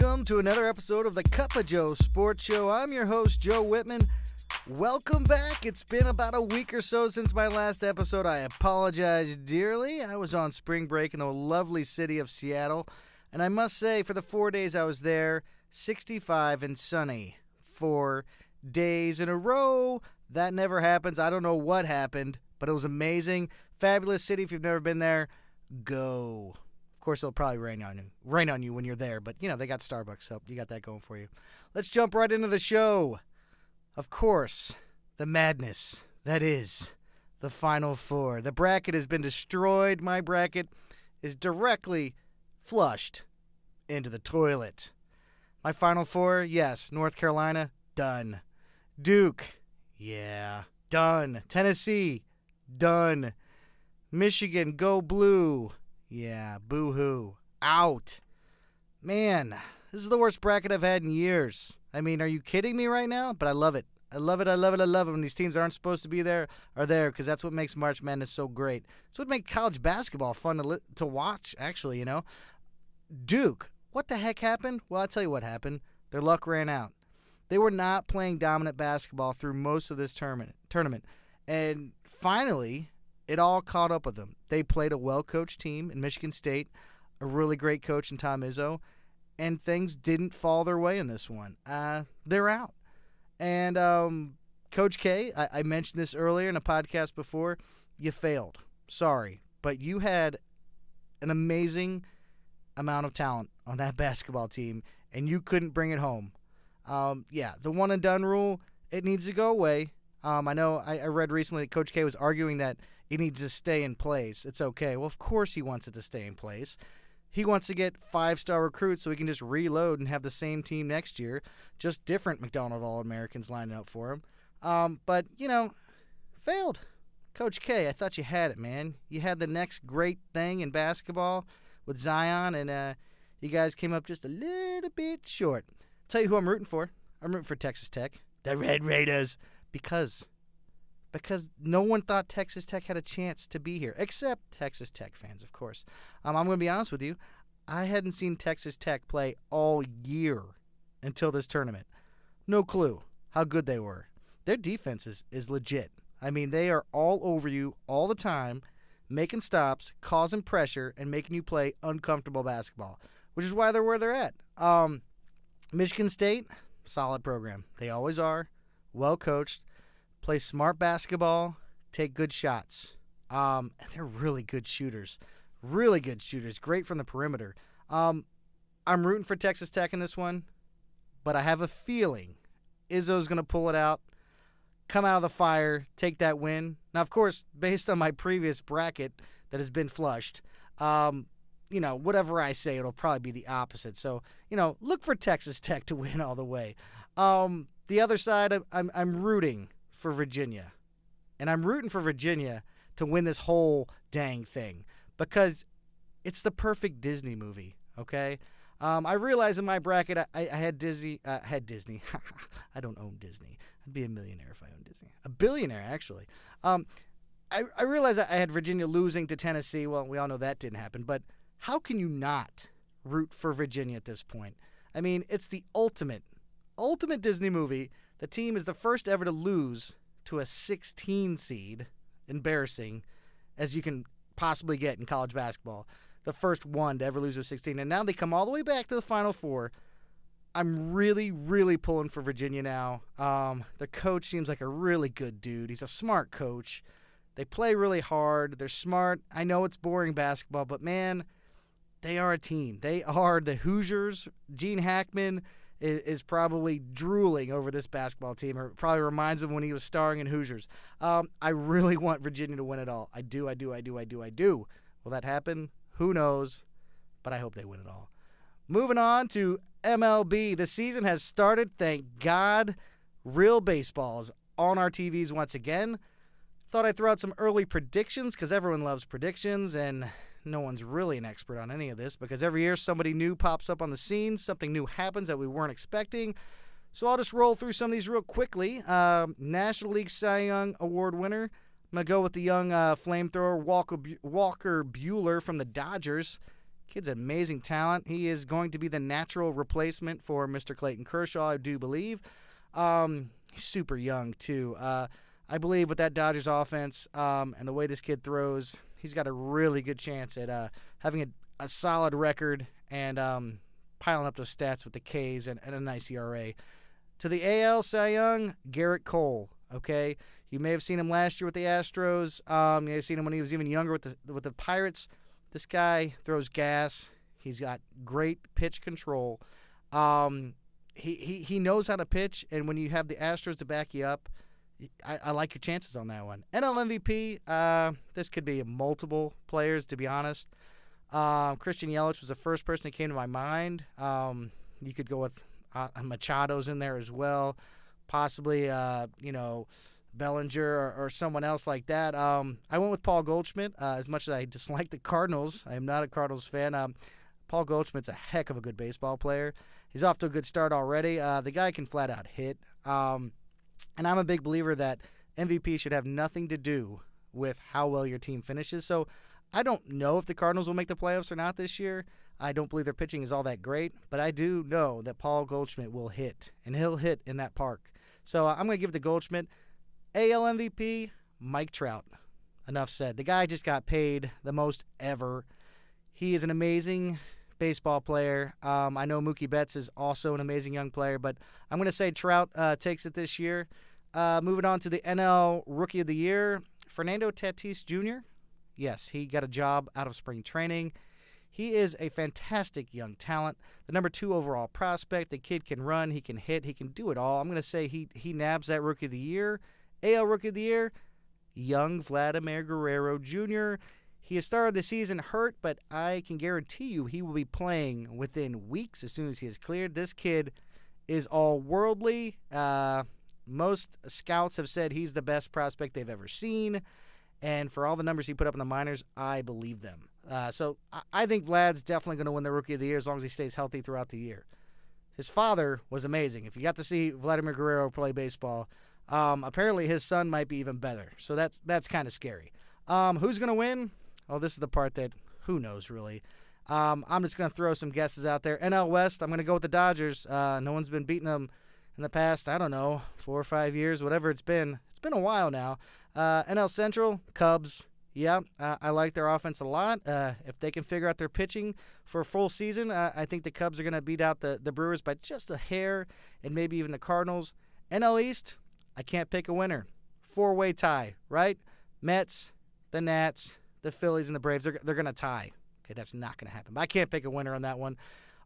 Welcome to another episode of the Cup of Joe Sports Show. I'm your host, Joe Whitman. Welcome back. It's been about a week or so since my last episode. I apologize dearly. I was on spring break in the lovely city of Seattle, and I must say, for the 4 days I was there, 65 and sunny. 4 days in a row. That never happens. I don't know what happened, but it was amazing. Fabulous city. If you've never been there, go. Of course, it'll probably rain on you when you're there, but, they got Starbucks, so you got that going for you. Let's jump right into the show. Of course, the madness that is the Final Four. The bracket has been destroyed. My bracket is directly flushed into the toilet. My Final Four, yes. North Carolina, done. Duke, yeah, done. Tennessee, done. Michigan, go blue. Yeah, boo-hoo. Out. Man, this is the worst bracket I've had in years. I mean, are you kidding me right now? But I love it. I love it when these teams aren't supposed to be there are there, because that's what makes March Madness so great. It's what makes college basketball fun to watch, actually, Duke, what the heck happened? Well, I'll tell you what happened. Their luck ran out. They were not playing dominant basketball through most of this tournament. And finally, it all caught up with them. They played a well-coached team in Michigan State, a really great coach in Tom Izzo, and things didn't fall their way in this one. They're out. And Coach K, I mentioned this earlier in a podcast before, you failed. Sorry. But you had an amazing amount of talent on that basketball team, and you couldn't bring it home. The one-and-done rule, it needs to go away. I know I read recently that Coach K was arguing that it needs to stay in place. It's okay. Well, of course he wants it to stay in place. He wants to get 5-star recruits so he can just reload and have the same team next year, just different McDonald All-Americans lining up for him. But, failed. Coach K, I thought you had it, man. You had the next great thing in basketball with Zion, and you guys came up just a little bit short. I'll tell you who I'm rooting for. I'm rooting for Texas Tech, the Red Raiders, because no one thought Texas Tech had a chance to be here, except Texas Tech fans, of course. I'm going to be honest with you. I hadn't seen Texas Tech play all year until this tournament. No clue how good they were. Their defense is legit. I mean, they are all over you all the time, making stops, causing pressure, and making you play uncomfortable basketball, which is why they're where they're at. Michigan State, solid program. They always are. Well coached. Play smart basketball, take good shots. And they're really good shooters. Really good shooters. Great from the perimeter. I'm rooting for Texas Tech in this one, but I have a feeling Izzo's going to pull it out, come out of the fire, take that win. Now, of course, based on my previous bracket that has been flushed, whatever I say, it'll probably be the opposite. So, look for Texas Tech to win all the way. The other side, I'm rooting for Virginia. And I'm rooting for Virginia to win this whole dang thing because it's the perfect Disney movie, okay? I realized in my bracket I had Disney. I don't own Disney. I'd be a millionaire if I owned Disney. A billionaire, actually. I realized I had Virginia losing to Tennessee. Well, we all know that didn't happen. But how can you not root for Virginia at this point? I mean, it's the ultimate Disney movie. The team is the first ever to lose to a 16 seed, embarrassing, as you can possibly get in college basketball. The first one to ever lose to a 16. And now they come all the way back to the Final Four. I'm really, really pulling for Virginia now. The coach seems like a really good dude. He's a smart coach. They play really hard. They're smart. I know it's boring basketball, but, man, they are a team. They are the Hoosiers. Gene Hackman is probably drooling over this basketball team, or it probably reminds him when he was starring in Hoosiers. I really want Virginia to win it all. I do. Will that happen? Who knows? But I hope they win it all. Moving on to MLB. The season has started, thank God. Real baseball is on our TVs once again. Thought I'd throw out some early predictions because everyone loves predictions, and no one's really an expert on any of this because every year somebody new pops up on the scene, something new happens that we weren't expecting. So I'll just roll through some of these real quickly. National League Cy Young Award winner, I'm going to go with the young flamethrower Walker Buehler from the Dodgers. Kid's an amazing talent. He is going to be the natural replacement for Mr. Clayton Kershaw, I do believe. He's super young, too. I believe with that Dodgers offense and the way this kid throws, he's got a really good chance at having a solid record and piling up those stats with the Ks and a nice ERA. To the AL Cy Young, Garrett Cole, okay? You may have seen him last year with the Astros. You may have seen him when he was even younger with the Pirates. This guy throws gas. He's got great pitch control. He knows how to pitch, and when you have the Astros to back you up, I like your chances on that one. NL MVP, this could be multiple players, to be honest. Christian Yelich was the first person that came to my mind. You could go with Machado's in there as well. Possibly, Bellinger or someone else like that. I went with Paul Goldschmidt. As much as I dislike the Cardinals, I am not a Cardinals fan. Paul Goldschmidt's a heck of a good baseball player. He's off to a good start already. The guy can flat out hit. And I'm a big believer that MVP should have nothing to do with how well your team finishes. So I don't know if the Cardinals will make the playoffs or not this year. I don't believe their pitching is all that great, but I do know that Paul Goldschmidt will hit, and he'll hit in that park. So I'm going to give it to Goldschmidt. AL MVP, Mike Trout. Enough said. The guy just got paid the most ever. He is an amazing baseball player. I know Mookie Betts is also an amazing young player, but I'm going to say Trout takes it this year. Moving on to the NL Rookie of the Year, Fernando Tatis Jr. Yes, he got a job out of spring training. He is a fantastic young talent, the number 2 overall prospect. The kid can run, he can hit, he can do it all. I'm going to say he nabs that Rookie of the Year. AL Rookie of the Year, young Vladimir Guerrero Jr. He has started the season hurt, but I can guarantee you he will be playing within weeks as soon as he is cleared. This kid is all worldly. Most scouts have said he's the best prospect they've ever seen. And for all the numbers he put up in the minors, I believe them. So I think Vlad's definitely going to win the Rookie of the Year as long as he stays healthy throughout the year. His father was amazing. If you got to see Vladimir Guerrero play baseball, apparently his son might be even better. So that's kind of scary. Who's going to win? Oh, this is the part that who knows, really. I'm just going to throw some guesses out there. NL West, I'm going to go with the Dodgers. No one's been beating them in the past, 4 or 5 years, whatever it's been. It's been a while now. NL Central, Cubs. Yeah, I like their offense a lot. If they can figure out their pitching for a full season, I think the Cubs are going to beat out the Brewers by just a hair and maybe even the Cardinals. NL East, I can't pick a winner. 4-way tie, right? Mets, the Nats, the Phillies, and the Braves, they're going to tie. Okay, that's not going to happen. But I can't pick a winner on that one.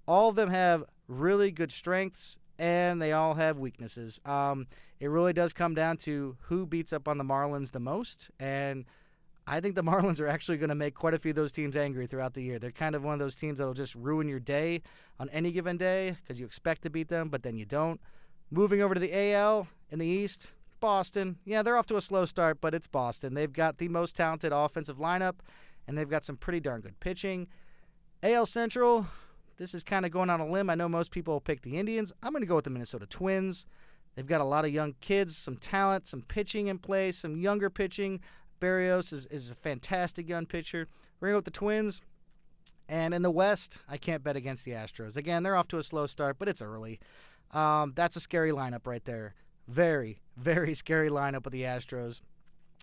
All of them have really good strengths, and they all have weaknesses. It really does come down to who beats up on the Marlins the most, and I think the Marlins are actually going to make quite a few of those teams angry throughout the year. They're kind of one of those teams that will just ruin your day on any given day because you expect to beat them, but then you don't. Moving over to the AL in the East, Boston. Yeah, they're off to a slow start, but it's Boston. They've got the most talented offensive lineup, and they've got some pretty darn good pitching. AL Central, this is kind of going on a limb. I know most people will pick the Indians. I'm going to go with the Minnesota Twins. They've got a lot of young kids, some talent, some pitching in place, some younger pitching. Berrios is a fantastic young pitcher. We're going to go with the Twins. And in the West, I can't bet against the Astros. Again, they're off to a slow start, but it's early. That's a scary lineup right there. Very, very scary lineup with the Astros.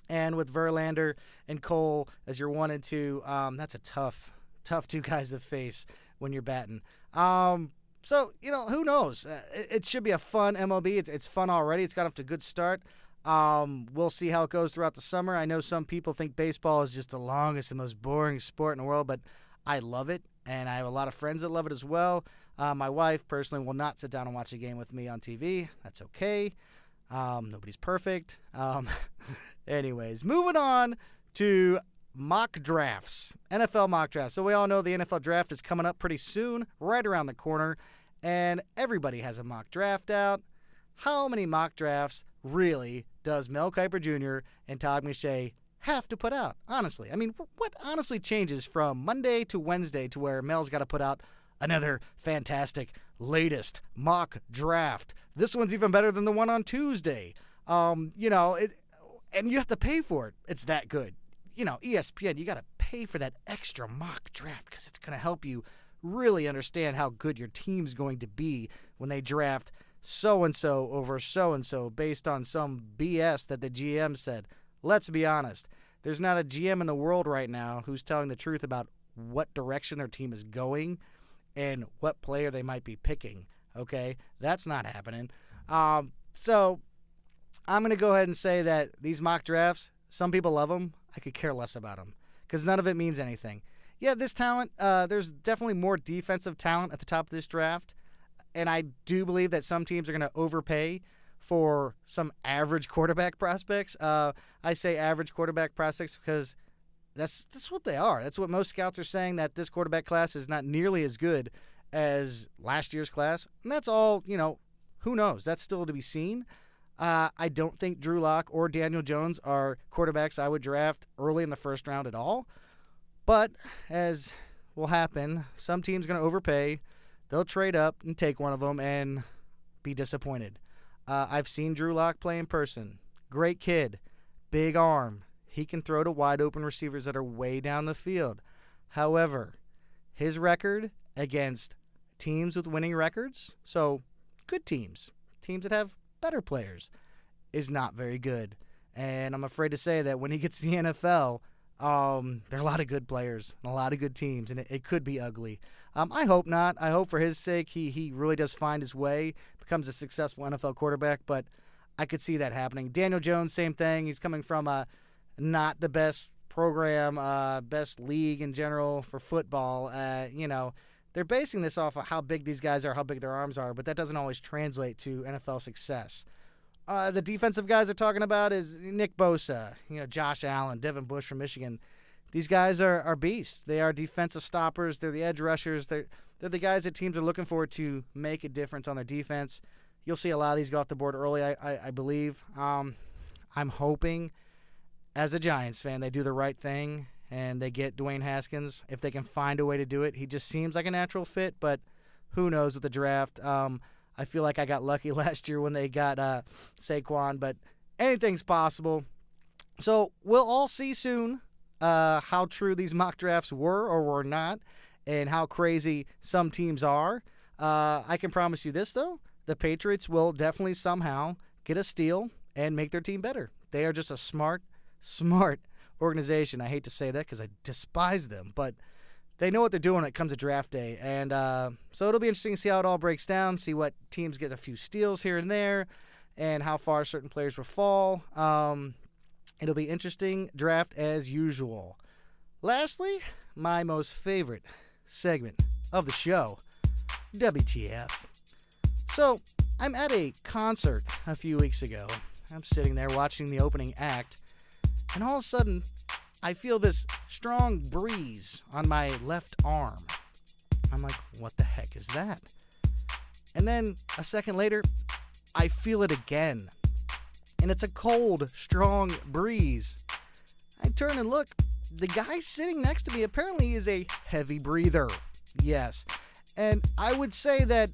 And with Verlander and Cole as your 1 and 2, that's a tough 2 guys to face when you're batting. So, who knows? It should be a fun MLB. It's fun already. It's got off to a good start. We'll see how it goes throughout the summer. I know some people think baseball is just the longest and most boring sport in the world, but I love it, and I have a lot of friends that love it as well. My wife, personally, will not sit down and watch a game with me on TV. That's okay. Nobody's perfect. Anyways, moving on to mock drafts, NFL mock drafts. So we all know the NFL draft is coming up pretty soon, right around the corner, and everybody has a mock draft out. How many mock drafts really does Mel Kiper Jr. and Todd McShay have to put out? Honestly, I mean, what honestly changes from Monday to Wednesday to where Mel's got to put out another fantastic latest mock draft? This one's even better than the one on Tuesday. And you have to pay for it. It's that good. ESPN, you got to pay pay for that extra mock draft because it's going to help you really understand how good your team's going to be when they draft so-and-so over so-and-so based on some BS that the GM said. Let's be honest. There's not a GM in the world right now who's telling the truth about what direction their team is going and what player they might be picking, okay? That's not happening. So I'm going to go ahead and say that these mock drafts, some people love them. I could care less about them because none of it means anything. Yeah, this talent, there's definitely more defensive talent at the top of this draft, and I do believe that some teams are going to overpay for some average quarterback prospects. I say average quarterback prospects because that's what they are. That's what most scouts are saying, that this quarterback class is not nearly as good as last year's class. And that's all, who knows? That's still to be seen. I don't think Drew Lock or Daniel Jones are quarterbacks I would draft early in the first round at all. But as will happen, some team's going to overpay. They'll trade up and take one of them and be disappointed. I've seen Drew Lock play in person. Great kid. Big arm. He can throw to wide open receivers that are way down the field. However, his record against teams with winning records, so good teams that have better players, is not very good. And I'm afraid to say that when he gets to the NFL, there are a lot of good players and a lot of good teams, and it could be ugly. I hope not. I hope for his sake he really does find his way, becomes a successful NFL quarterback, but I could see that happening. Daniel Jones, same thing. He's coming from not the best program, best league in general for football. They're basing this off of how big these guys are, how big their arms are, but that doesn't always translate to NFL success. The defensive guys they're talking about is Nick Bosa, Josh Allen, Devin Bush from Michigan. These guys are beasts. They are defensive stoppers. They're the edge rushers. They're the guys that teams are looking for to make a difference on their defense. You'll see a lot of these go off the board early, I believe. I'm hoping, as a Giants fan, they do the right thing and they get Dwayne Haskins. If they can find a way to do it, he just seems like a natural fit, but who knows with the draft. I feel like I got lucky last year when they got Saquon, but anything's possible. So we'll all see soon how true these mock drafts were or were not and how crazy some teams are. I can promise you this, though. The Patriots will definitely somehow get a steal and make their team better. They are just a smart organization. I hate to say that because I despise them, but they know what they're doing when it comes to draft day. And so it'll be interesting to see how it all breaks down, see what teams get a few steals here and there, and how far certain players will fall. It'll be interesting draft as usual. Lastly, my most favorite segment of the show, WTF. So, I'm at a concert a few weeks ago. I'm sitting there watching the opening act, and all of a sudden, I feel this strong breeze on my left arm. I'm like, what the heck is that? And then a second later, I feel it again. And it's a cold, strong breeze. I turn and look. The guy sitting next to me apparently is a heavy breather. Yes. And I would say that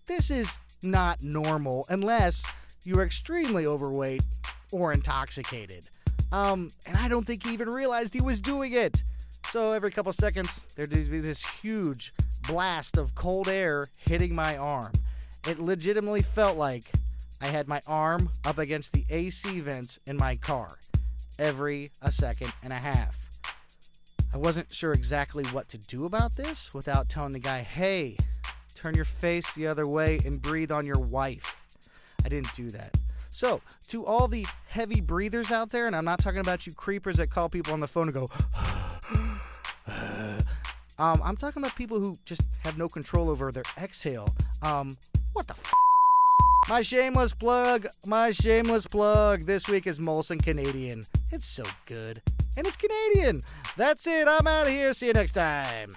this is not normal unless you're extremely overweight or intoxicated. And I don't think he even realized he was doing it. So every couple seconds, there'd be this huge blast of cold air hitting my arm. It legitimately felt like I had my arm up against the AC vents in my car every a second and a half. I wasn't sure exactly what to do about this without telling the guy, hey, turn your face the other way and breathe on your wife. I didn't do that. So, to all the heavy breathers out there, and I'm not talking about you creepers that call people on the phone and go, I'm talking about people who just have no control over their exhale. What the f***? My shameless plug this week is Molson Canadian. It's so good. And it's Canadian. That's it. I'm out of here. See you next time.